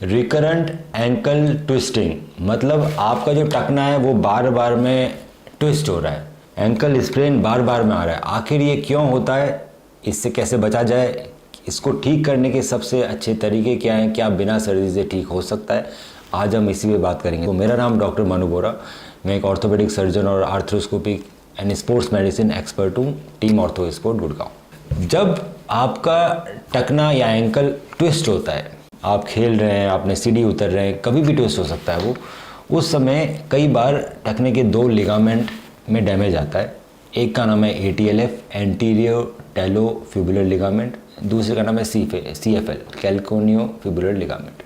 Recurrent ankle twisting मतलब आपका जो टखना है वो बार बार में ट्विस्ट हो रहा है, एंकल स्प्रेन बार बार में आ रहा है। आखिर ये क्यों होता है, इससे कैसे बचा जाए, इसको ठीक करने के सबसे अच्छे तरीके क्या हैं, क्या बिना सर्जरी से ठीक हो सकता है, आज हम इसी पे बात करेंगे। तो मेरा नाम डॉक्टर मनु बोरा, मैं एक ऑर्थोपेडिक सर्जन और arthroscopic and sports medicine expert हूँ, टीम ऑर्थो स्पोर्ट गुड़गांव। जब आपका टखना या एंकल ट्विस्ट होता है, आप खेल रहे हैं, आपने सीढ़ी उतर रहे हैं, कभी भी ट्विस्ट हो सकता है वो, उस समय कई बार टखने के दो लिगामेंट में डैमेज आता है। एक का नाम है ATLF एंटीरियर टैलोफिबुलर लिगामेंट, दूसरे का नाम है CFL कैल्कोनियो फिबुलर लिगामेंट।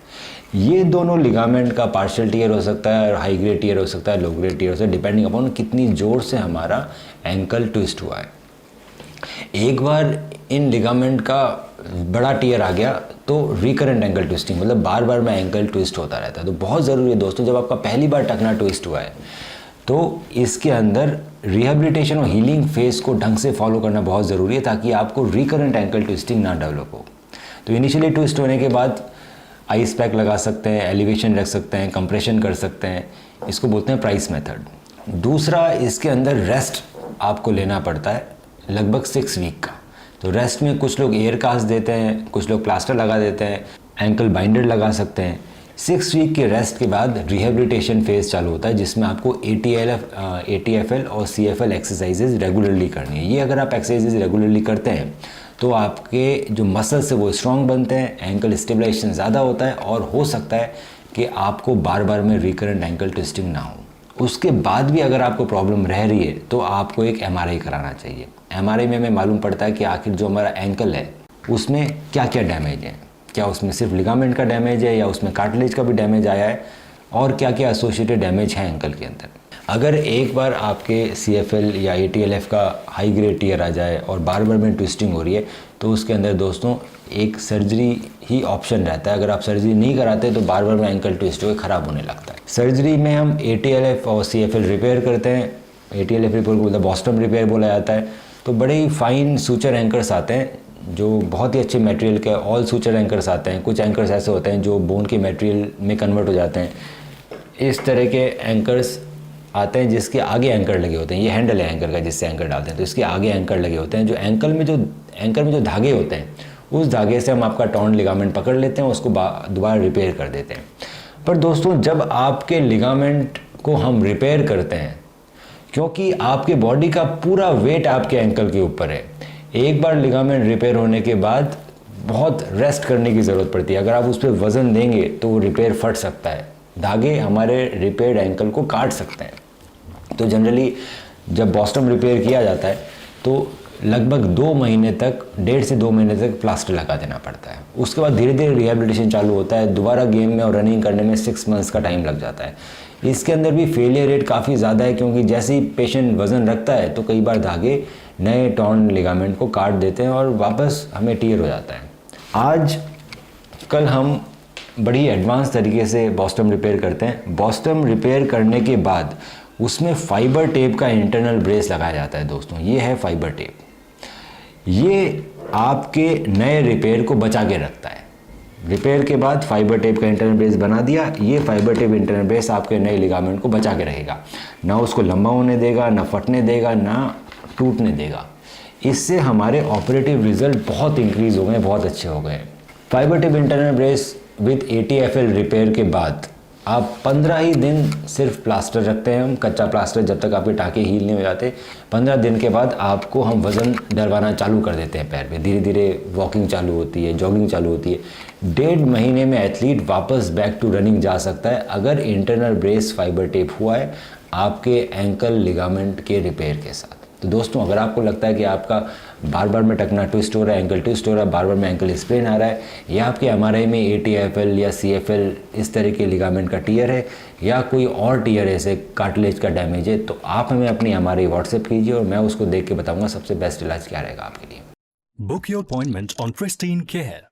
ये दोनों लिगामेंट का पार्शियल टीयर हो सकता है और हाई ग्रेड टीयर हो सकता है, लो ग्रेड टीयर हो सकता है, डिपेंडिंग अपॉन कितनी जोर से हमारा एंकल ट्विस्ट हुआ है। एक बार इन लिगामेंट का बड़ा टीयर आ गया तो रिकरेंट एंकल ट्विस्टिंग मतलब बार बार में एंकल ट्विस्ट होता रहता है। तो बहुत ज़रूरी है दोस्तों, जब आपका पहली बार टखना ट्विस्ट हुआ है तो इसके अंदर रिहेबिलिटेशन और हीलिंग फेज को ढंग से फॉलो करना बहुत ज़रूरी है, ताकि आपको रिकरेंट एंकल ट्विस्टिंग ना डेवलप हो। तो इनिशियली ट्विस्ट होने के बाद आइस पैक लगा सकते हैं, एलिवेशन रख सकते हैं, कंप्रेशन कर सकते हैं, इसको बोलते हैं प्राइस मेथड। दूसरा, इसके अंदर रेस्ट आपको लेना पड़ता है लगभग 6 वीक का। तो रेस्ट में कुछ लोग एयर कास्ट देते हैं, कुछ लोग प्लास्टर लगा देते हैं, एंकल बाइंडर लगा सकते हैं। 6 वीक के रेस्ट के बाद रिहेबिलिटेशन फेज चालू होता है, जिसमें आपको ATFL और CFL एक्सरसाइजेज रेगुलरली करनी है। ये अगर आप एक्सरसाइजेज रेगुलरली करते हैं तो आपके जो मसल्स है वो स्ट्रॉन्ग बनते हैं, एंकल स्टेबलाइजेशन ज़्यादा होता है और हो सकता है कि आपको बार बार में रिकरेंट एंकल ट्विस्टिंग ना हो। उसके बाद भी अगर आपको प्रॉब्लम रह रही है तो आपको एक MRI कराना चाहिए। MRI में हमें मालूम पड़ता है कि आखिर जो हमारा एंकल है उसमें क्या क्या डैमेज है, क्या उसमें सिर्फ लिगामेंट का डैमेज है या उसमें कार्टिलेज का भी डैमेज आया है, और क्या क्या एसोसिएटेड डैमेज है एंकल के अंदर। अगर एक बार आपके CFL या ATLF का हाई ग्रेड टीयर आ जाए और बार बार में ट्विस्टिंग हो रही है तो उसके अंदर दोस्तों एक सर्जरी ही ऑप्शन रहता है। अगर आप सर्जरी नहीं कराते तो बार बार में एंकल ट्विस्ट होकर ख़राब होने लगता है। सर्जरी में हम ATLF और CFL रिपेयर करते हैं। ATLF रिपेयर को मतलब बॉस्टम रिपेयर बोला जाता है। तो बड़े ही फाइन सूचर एंकर्स आते हैं जो बहुत ही अच्छे मटेरियल के ऑल सूचर एंकर्स आते हैं। कुछ एंकर्स ऐसे होते हैं जो बोन के मटेरियल में कन्वर्ट हो जाते हैं। इस तरह के एंकर्स आते हैं जिसके आगे एंकर लगे होते हैं। ये हैंडल है एंकर का जिससे एंकर डालते हैं, तो इसके आगे एंकर लगे होते हैं। जो एंकर में जो धागे होते हैं उस धागे से हम आपका टॉर्न लिगामेंट पकड़ लेते हैं, उसको दोबारा रिपेयर कर देते हैं। पर दोस्तों, जब आपके लिगामेंट को हम रिपेयर करते हैं, क्योंकि आपके बॉडी का पूरा वेट आपके एंकल के ऊपर है, एक बार लिगामेंट रिपेयर होने के बाद बहुत रेस्ट करने की ज़रूरत पड़ती है। अगर आप उस पर वज़न देंगे तो वो रिपेयर फट सकता है, धागे हमारे रिपेयर्ड एंकल को काट सकते हैं। तो जनरली जब बॉस्टम रिपेयर किया जाता है तो लगभग 2 महीने तक, 1.5 से 2 महीने तक प्लास्टर लगा देना पड़ता है। उसके बाद धीरे धीरे रिहेबिलिटेशन चालू होता है। दोबारा गेम में और रनिंग करने में 6 मंथ्स का टाइम लग जाता है। इसके अंदर भी फेलियर रेट काफ़ी ज़्यादा है, क्योंकि जैसे ही पेशेंट वज़न रखता है तो कई बार धागे नए टॉर्न लिगामेंट को काट देते हैं और वापस हमें टीयर हो जाता है। आज कल हम बड़ी एडवांस तरीके से बॉस्टम रिपेयर करते हैं। बॉस्टम रिपेयर करने के बाद उसमें फाइबर टेप का इंटरनल ब्रेस लगाया जाता है। दोस्तों, ये है फाइबर टेप। ये आपके नए रिपेयर को बचा के रखता है। रिपेयर के बाद फाइबर टेप का इंटरनल ब्रेस बना दिया, ये फाइबर टेप इंटरनल ब्रेस आपके नए लिगामेंट को बचा के रहेगा, ना उसको लंबा होने देगा, ना फटने देगा, ना टूटने देगा। इससे हमारे ऑपरेटिव रिजल्ट बहुत इंक्रीज हो गए, बहुत अच्छे हो गए। Fibre tape internal brace with ATFL repair के बाद आप 15 ही दिन सिर्फ प्लास्टर रखते हैं हम, कच्चा प्लास्टर, जब तक आपके टाँके हील नहीं हो जाते। 15 दिन के बाद आपको हम वज़न डलवाना चालू कर देते हैं पैर पे। धीरे धीरे वॉकिंग चालू होती है, जॉगिंग चालू होती है। 1.5 महीने में एथलीट वापस बैक टू रनिंग जा सकता है अगर इंटरनल ब्रेस फाइबर टेप हुआ है आपके एंकल लिगामेंट के रिपेयर के साथ। तो दोस्तों, अगर आपको लगता है कि आपका बार बार में टखना ट्विस्ट हो रहा है, एंकल ट्विस्ट हो रहा है, बार बार में एंकल स्प्रेन आ रहा है, या आपके MRI में ATFL या CFL इस तरह के लिगामेंट का टीयर है, या कोई और टीयर ऐसे कार्टिलेज का डैमेज है, तो आप हमें अपनी MRI व्हाट्सएप कीजिए और मैं उसको देख के बताऊंगा सबसे बेस्ट इलाज क्या रहेगा आपके लिए। Book your appointment on Pristine Care.